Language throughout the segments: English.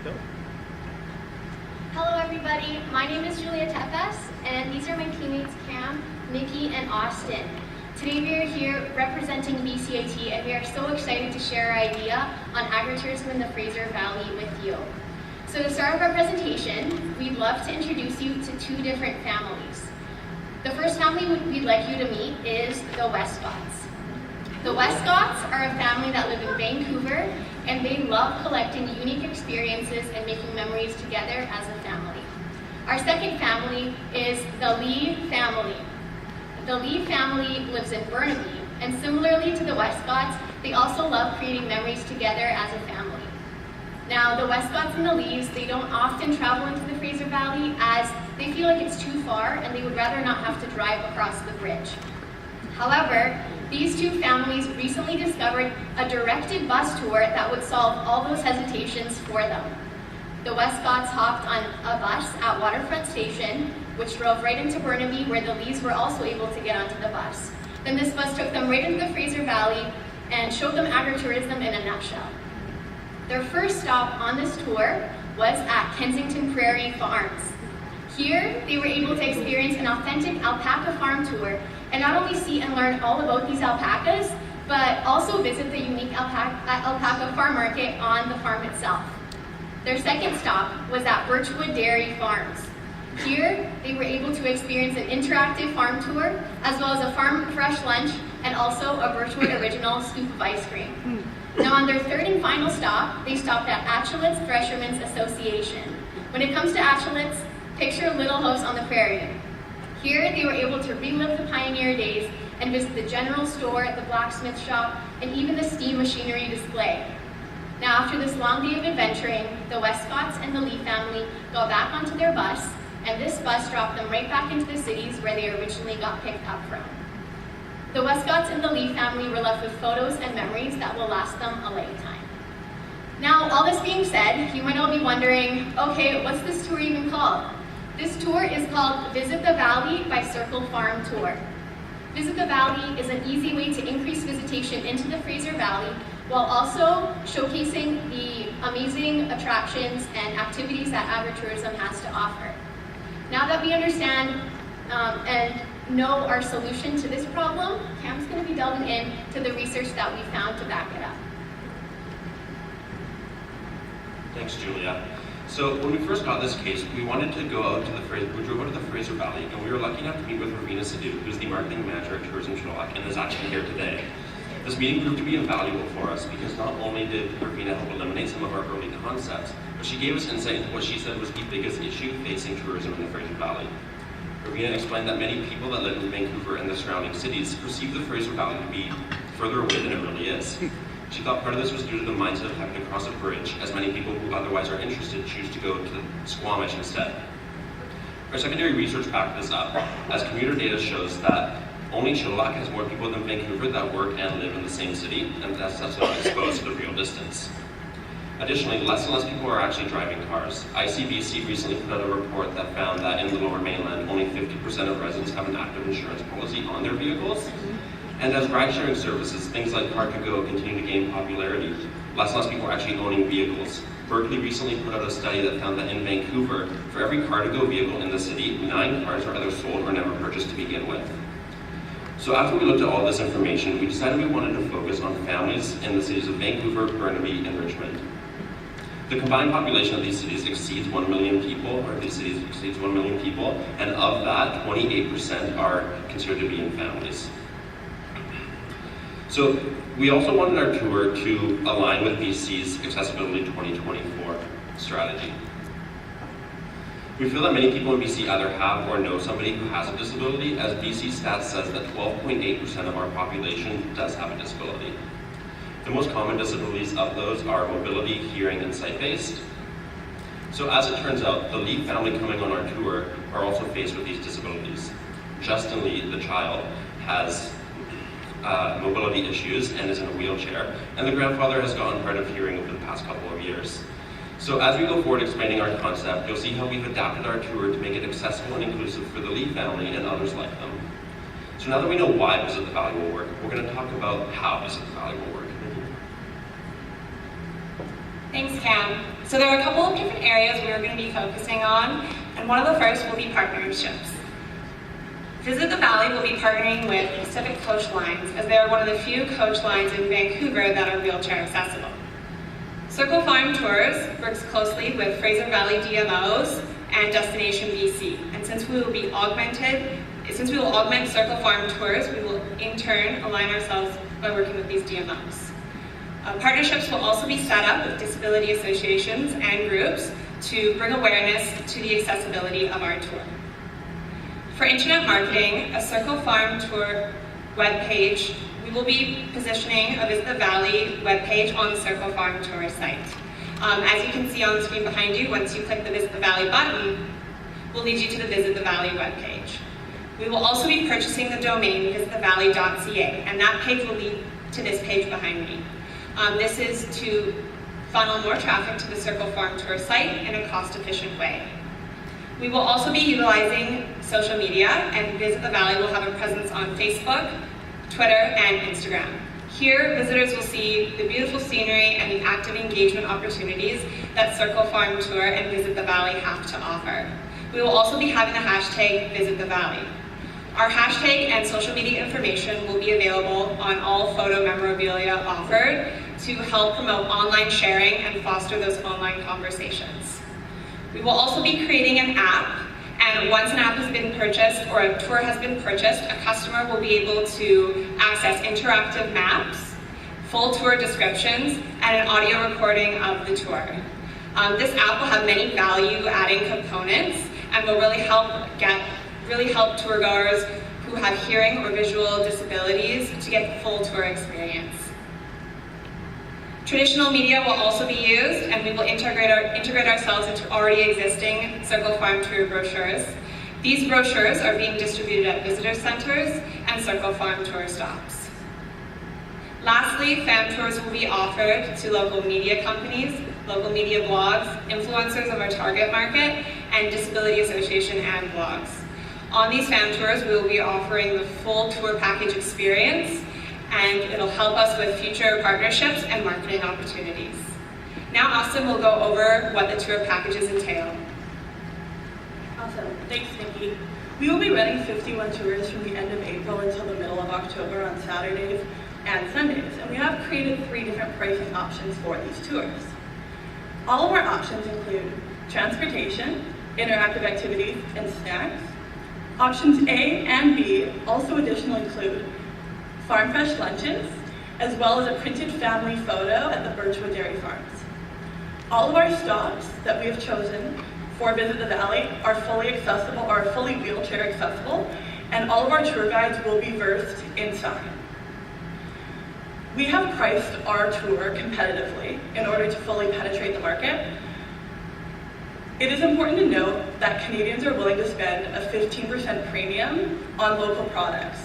Go. Hello everybody, my name is Julia Tefes, and these are my teammates Cam, Nikki, and Austin. Today we are here representing BCIT, and we are so excited to share our idea on agritourism in the Fraser Valley with you. So to start off our presentation, we'd love to introduce you to two different families. The first family we'd like you to meet is the Westcotts. The Westcotts are a family that live in Vancouver, and they love collecting unique experiences and making memories together as a family. Our second family is the Lee family. The Lee family lives in Burnaby, and similarly to the Westcotts, they also love creating memories together as a family. Now, the Westcotts and the Lees, they don't often travel into the Fraser Valley as they feel like it's too far and they would rather not have to drive across the bridge. However, these two families recently discovered a directed bus tour that would solve all those hesitations for them. The Westcotts hopped on a bus at Waterfront Station, which drove right into Burnaby, where the Lees were also able to get onto the bus. Then this bus took them right into the Fraser Valley and showed them agritourism in a nutshell. Their first stop on this tour was at Kensington Prairie Farms. Here, they were able to experience an authentic alpaca farm tour and not only see and learn all about these alpacas, but also visit the unique alpaca farm market on the farm itself. Their second stop was at Birchwood Dairy Farms. Here, they were able to experience an interactive farm tour, as well as a farm fresh lunch, and also a Birchwood original scoop of ice cream. Now on their third and final stop, they stopped at Achulets Threshermen's Association. When it comes to Achulets, picture Little House on the Prairie. Here, they were able to relive the pioneer days and visit the general store, the blacksmith shop, and even the steam machinery display. Now, after this long day of adventuring, the Westcotts and the Lee family got back onto their bus, and this bus dropped them right back into the cities where they originally got picked up from. The Westcotts and the Lee family were left with photos and memories that will last them a lifetime. Now, all this being said, you might all be wondering, okay, what's this tour even called? This tour is called Visit the Valley by Circle Farm Tour. Visit the Valley is an easy way to increase visitation into the Fraser Valley while also showcasing the amazing attractions and activities that agritourism has to offer. Now that we understand and know our solution to this problem, Cam's going to be delving into the research that we found to back it up. Thanks, Julia. So when we first got this case, we wanted to go out to we drove out to the Fraser Valley, and we were lucky enough to meet with Ravina Sidhu, who's the marketing manager at Tourism Chilliwack, and is actually here today. This meeting proved to be invaluable for us because not only did Ravina help eliminate some of our early concepts, but she gave us insight into what she said was the biggest issue facing tourism in the Fraser Valley. Ravina explained that many people that live in Vancouver and the surrounding cities perceive the Fraser Valley to be further away than it really is. She thought part of this was due to the mindset of having to cross a bridge, as many people who otherwise are interested choose to go to Squamish instead. Our secondary research backed this up, as commuter data shows that only Chilliwack has more people than Vancouver that work and live in the same city, and that's not exposed to the real distance. Additionally, less and less people are actually driving cars. ICBC recently put out a report that found that in the Lower Mainland, only 50% of residents have an active insurance policy on their vehicles. And as ride-sharing services, things like Car2Go continue to gain popularity, less and less people are actually owning vehicles. Berkeley recently put out a study that found that in Vancouver, for every Car2Go vehicle in the city, 9 cars are either sold or never purchased to begin with. So after we looked at all this information, we decided we wanted to focus on families in the cities of Vancouver, Burnaby, and Richmond. The combined population of these cities exceeds 1 million people, and of that, 28% are considered to be in families. So we also wanted our tour to align with BC's Accessibility 2024 strategy. We feel that many people in BC either have or know somebody who has a disability, as BC stats says that 12.8% of our population does have a disability. The most common disabilities of those are mobility, hearing, and sight-based. So as it turns out, the Lee family coming on our tour are also faced with these disabilities. Justin Lee, the child, has mobility issues and is in a wheelchair, and the grandfather has gotten hard of hearing over the past couple of years. So as we go forward explaining our concept, you'll see how we've adapted our tour to make it accessible and inclusive for the Lee family and others like them. So now that we know why Visit the Valley will work, we're going to talk about how Visit the Valley will work. Thanks, Cam. So there are a couple of different areas we're going to be focusing on, and one of the first will be partnerships. Visit the Valley will be partnering with Pacific Coach Lines, as they are one of the few coach lines in Vancouver that are wheelchair accessible. Circle Farm Tours works closely with Fraser Valley DMOs and Destination BC, and since we will augment Circle Farm Tours, we will in turn align ourselves by working with these DMOs. Partnerships will also be set up with disability associations and groups to bring awareness to the accessibility of our tour. For internet marketing, a Circle Farm Tour webpage, we will be positioning a Visit the Valley webpage on the Circle Farm Tour site. As you can see on the screen behind you, once you click the Visit the Valley button, we'll lead you to the Visit the Valley webpage. We will also be purchasing the domain visitthevalley.ca, and that page will lead to this page behind me. This is to funnel more traffic to the Circle Farm Tour site in a cost-efficient way. We will also be utilizing social media, and Visit the Valley will have a presence on Facebook, Twitter, and Instagram. Here, visitors will see the beautiful scenery and the active engagement opportunities that Circle Farm Tour and Visit the Valley have to offer. We will also be having the hashtag Visit the Valley. Our hashtag and social media information will be available on all photo memorabilia offered to help promote online sharing and foster those online conversations. We will also be creating an app, and once an app has been purchased or a tour has been purchased, a customer will be able to access interactive maps, full tour descriptions, and an audio recording of the tour. This app will have many value-adding components and will really help tourgoers who have hearing or visual disabilities to get the full tour experience. Traditional media will also be used, and we will integrate ourselves into already existing Circle Farm Tour brochures. These brochures are being distributed at visitor centers and Circle Farm Tour stops. Lastly, fam tours will be offered to local media companies, local media blogs, influencers of our target market, and disability association and blogs. On these fam tours, we will be offering the full tour package experience, and it'll help us with future partnerships and marketing opportunities. Now Austin will go over what the tour packages entail. Awesome, thanks Nikki. We will be running 51 tours from the end of April until the middle of October on Saturdays and Sundays, and we have created 3 different pricing options for these tours. All of our options include transportation, interactive activities, and snacks. Options A and B also additionally include farm fresh lunches, as well as a printed family photo at the Birchwood Dairy Farms. All of our stops that we have chosen for Visit the Valley are fully accessible, or fully wheelchair accessible, and all of our tour guides will be versed in sign. We have priced our tour competitively in order to fully penetrate the market. It is important to note that Canadians are willing to spend a 15% premium on local products.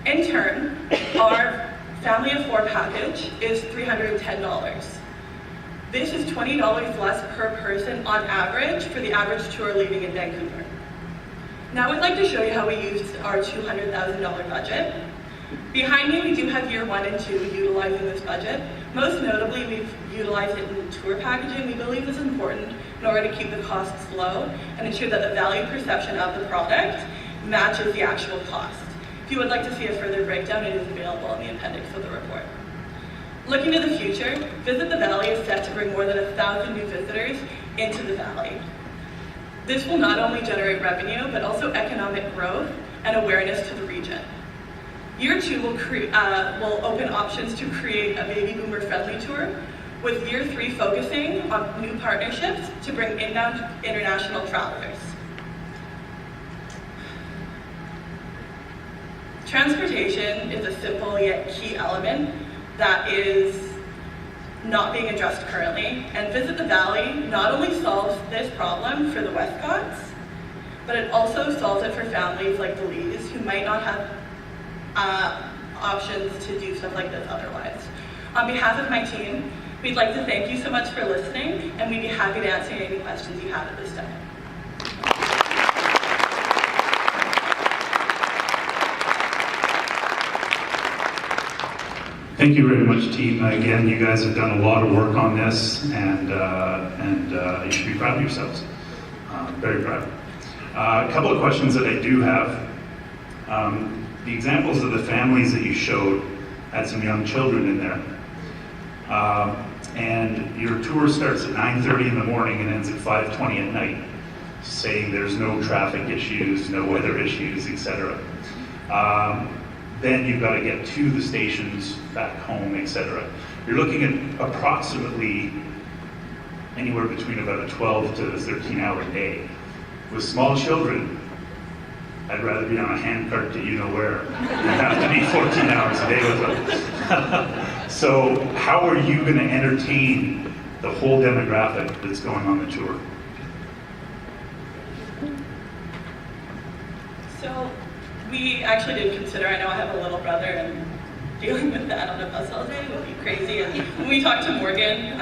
In turn, our family of 4 package is $310. This is $20 less per person on average for the average tour leaving in Vancouver. Now I'd like to show you how we used our $200,000 budget. Behind me, we do have year 1 and 2 utilizing this budget. Most notably, we've utilized it in tour packaging. We believe this is important in order to keep the costs low and ensure that the value perception of the product matches the actual cost. If you would like to see a further breakdown, it is available in the appendix of the report. Looking to the future, Visit the Valley is set to bring more than 1,000 new visitors into the Valley. This will not only generate revenue, but also economic growth and awareness to the region. Year 2 will open options to create a baby boomer friendly tour, with year 3 focusing on new partnerships to bring inbound international travelers. Transportation is a simple yet key element that is not being addressed currently, and Visit the Valley not only solves this problem for the Westcotts, but it also solves it for families like the Lees who might not have options to do stuff like this otherwise. On behalf of my team, we'd like to thank you so much for listening, and we'd be happy to answer any questions you have at this time. Thank you very much, team. Again, you guys have done a lot of work on this, and you should be proud of yourselves. Very proud. A couple of questions that I do have. The examples of the families that you showed had some young children in there. And your tour starts at 9:30 in the morning and ends at 5:20 at night, saying there's no traffic issues, no weather issues, etc. Then you've got to get to the stations, back home, etc. You're looking at approximately anywhere between about a 12 to 13 hour day. With small children, I'd rather be on a handcart to you-know-where than have to be 14 hours a day with them. So how are you going to entertain the whole demographic that's going on the tour? So we actually did consider, I know I have a little brother, and dealing with that on a bus all day would be crazy. And when we talked to Morgan,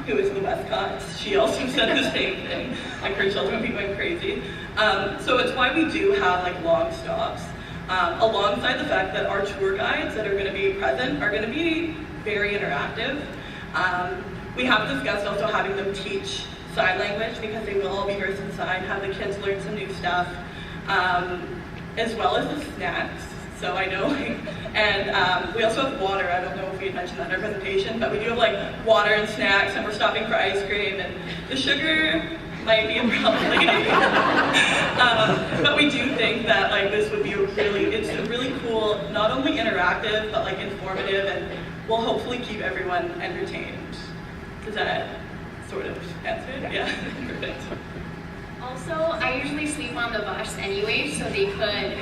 who is in the Westcots, she also said the same thing, like her children would be going crazy. So it's why we do have like long stops, alongside the fact that our tour guides that are going to be present are going to be very interactive. We have discussed also having them teach sign language, because they will all be versed in sign, have the kids learn some new stuff, as well as the snacks. So I know, and we also have water. I don't know if we had mentioned that in our presentation, but we do have like water and snacks, and we're stopping for ice cream, and the sugar might be a problem. But we do think that like this would be it's a really cool, not only interactive, but like informative, and will hopefully keep everyone entertained. Does that sort of answer it? Yeah, perfect. Also, I usually sleep on the bus anyway, so they could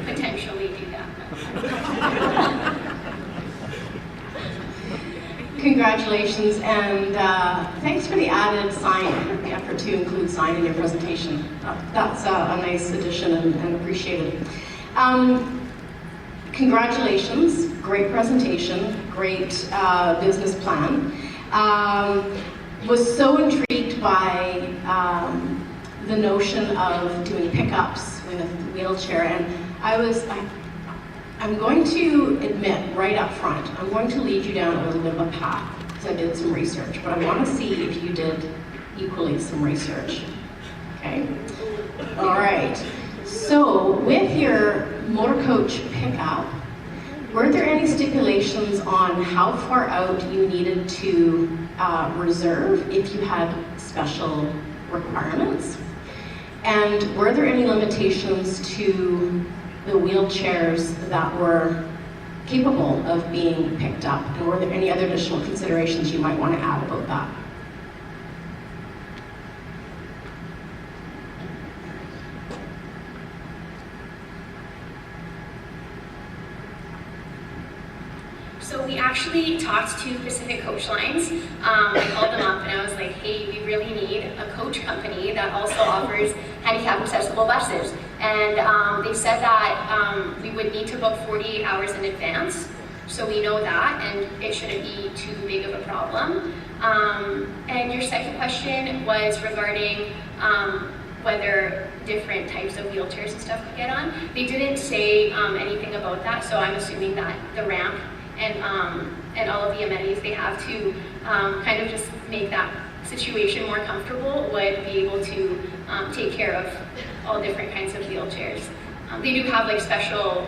potentially do that. Congratulations, and thanks for the added sign, the effort to include sign in your presentation. That's a nice addition and appreciated. Congratulations, great presentation, great business plan. Was so intrigued by the notion of doing pickups with a wheelchair, and I'm going to admit right up front, I'm going to lead you down a little bit of a path, because I did some research, but I want to see if you did equally some research. Okay? All right. So with your motor coach pickup, were there any stipulations on how far out you needed to reserve if you had special requirements? And were there any limitations to the wheelchairs that were capable of being picked up? And were there any other additional considerations you might want to add about that? So we actually talked to Pacific Coach Lines. I called them up and I was like, hey, we really need a coach company that also offers handicap accessible buses. And they said that we would need to book 48 hours in advance. So we know that, and it shouldn't be too big of a problem. And your second question was regarding whether different types of wheelchairs and stuff could get on. They didn't say anything about that, so I'm assuming that the ramp and all of the amenities they have to kind of just make that situation more comfortable would be able to take care of all different kinds of wheelchairs. They do have like special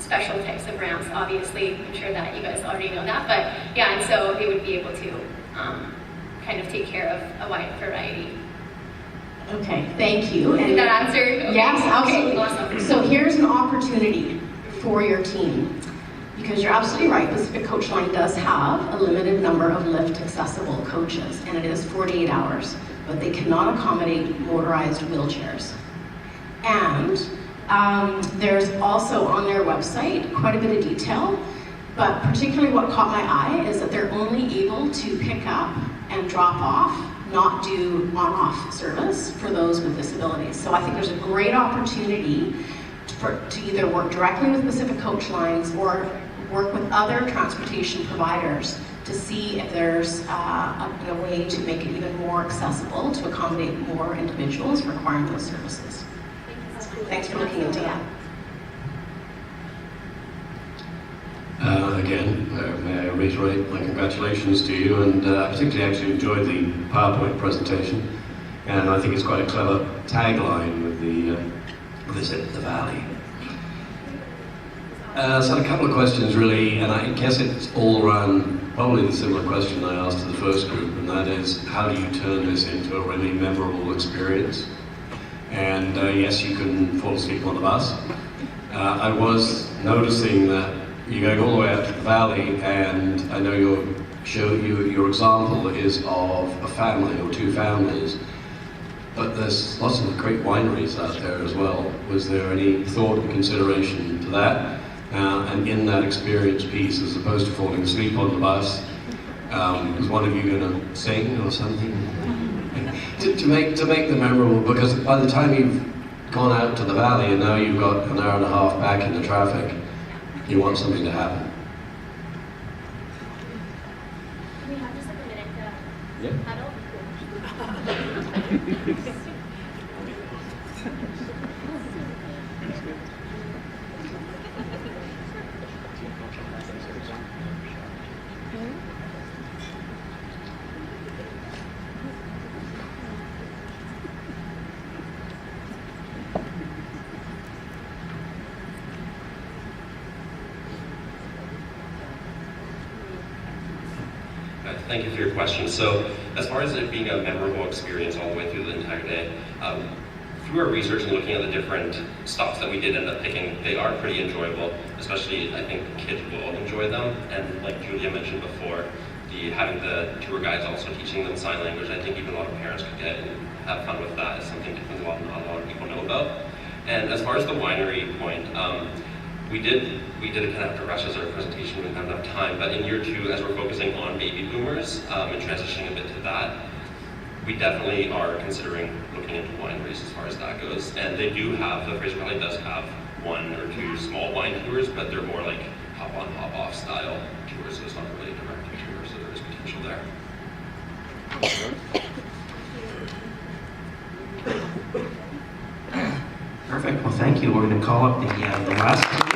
types of ramps, obviously. I'm sure that you guys already know that, but yeah, and so they would be able to kind of take care of a wide variety. Okay, thank you. Did that answer? Okay. Yes, absolutely. Okay, awesome. So here's an opportunity for your team, because you're absolutely right, Pacific Coach Line does have a limited number of lift accessible coaches, and it is 48 hours, but they cannot accommodate motorized wheelchairs. And there's also on their website quite a bit of detail, but particularly what caught my eye is that they're only able to pick up and drop off, not do on-off service for those with disabilities. So I think there's a great opportunity to either work directly with Pacific Coach Lines or work with other transportation providers to see if there's a way to make it even more accessible to accommodate more individuals requiring those services. Thanks for looking into that. again, may I reiterate my congratulations to you, and I particularly actually enjoyed the PowerPoint presentation, and I think it's quite a clever tagline with the Visit the Valley. So I had a couple of questions really, and I guess it's all around probably the similar question I asked to the first group, and that is, how do you turn this into a really memorable experience? And yes, you can fall asleep on the bus. I was noticing that you're going all the way out to the valley, and I know your example is of a family or two families, but there's lots of great wineries out there as well. Was there any thought and consideration to that? And in that experience piece, as opposed to falling asleep on the bus, was one of you going to sing or something? to make them memorable, because by the time you've gone out to the valley and now you've got an hour and a half back in the traffic, you want something to happen. We have just like a minute to Yeah. huddle. Thank you for your question. So, as far as it being a memorable experience all the way through the entire day, through our research and looking at the different stops that we did end up picking, they are pretty enjoyable. Especially, I think kids will enjoy them. And like Julia mentioned before, having the tour guides also teaching them sign language, I think even a lot of parents could get and have fun with that. Is something different not a lot of people know about. And as far as the winery point, we did it kind of have to rush as our presentation, we didn't have enough time, but in year 2, as we're focusing on baby boomers and transitioning a bit to that, we definitely are considering looking into wineries as far as that goes. And they do have, the Fraser Valley does have 1 or 2 small wine tours, but they're more like hop on, hop off style tours, so it's not really a direct tour, so there is potential there. Perfect. Well, thank you. We're going to call up the last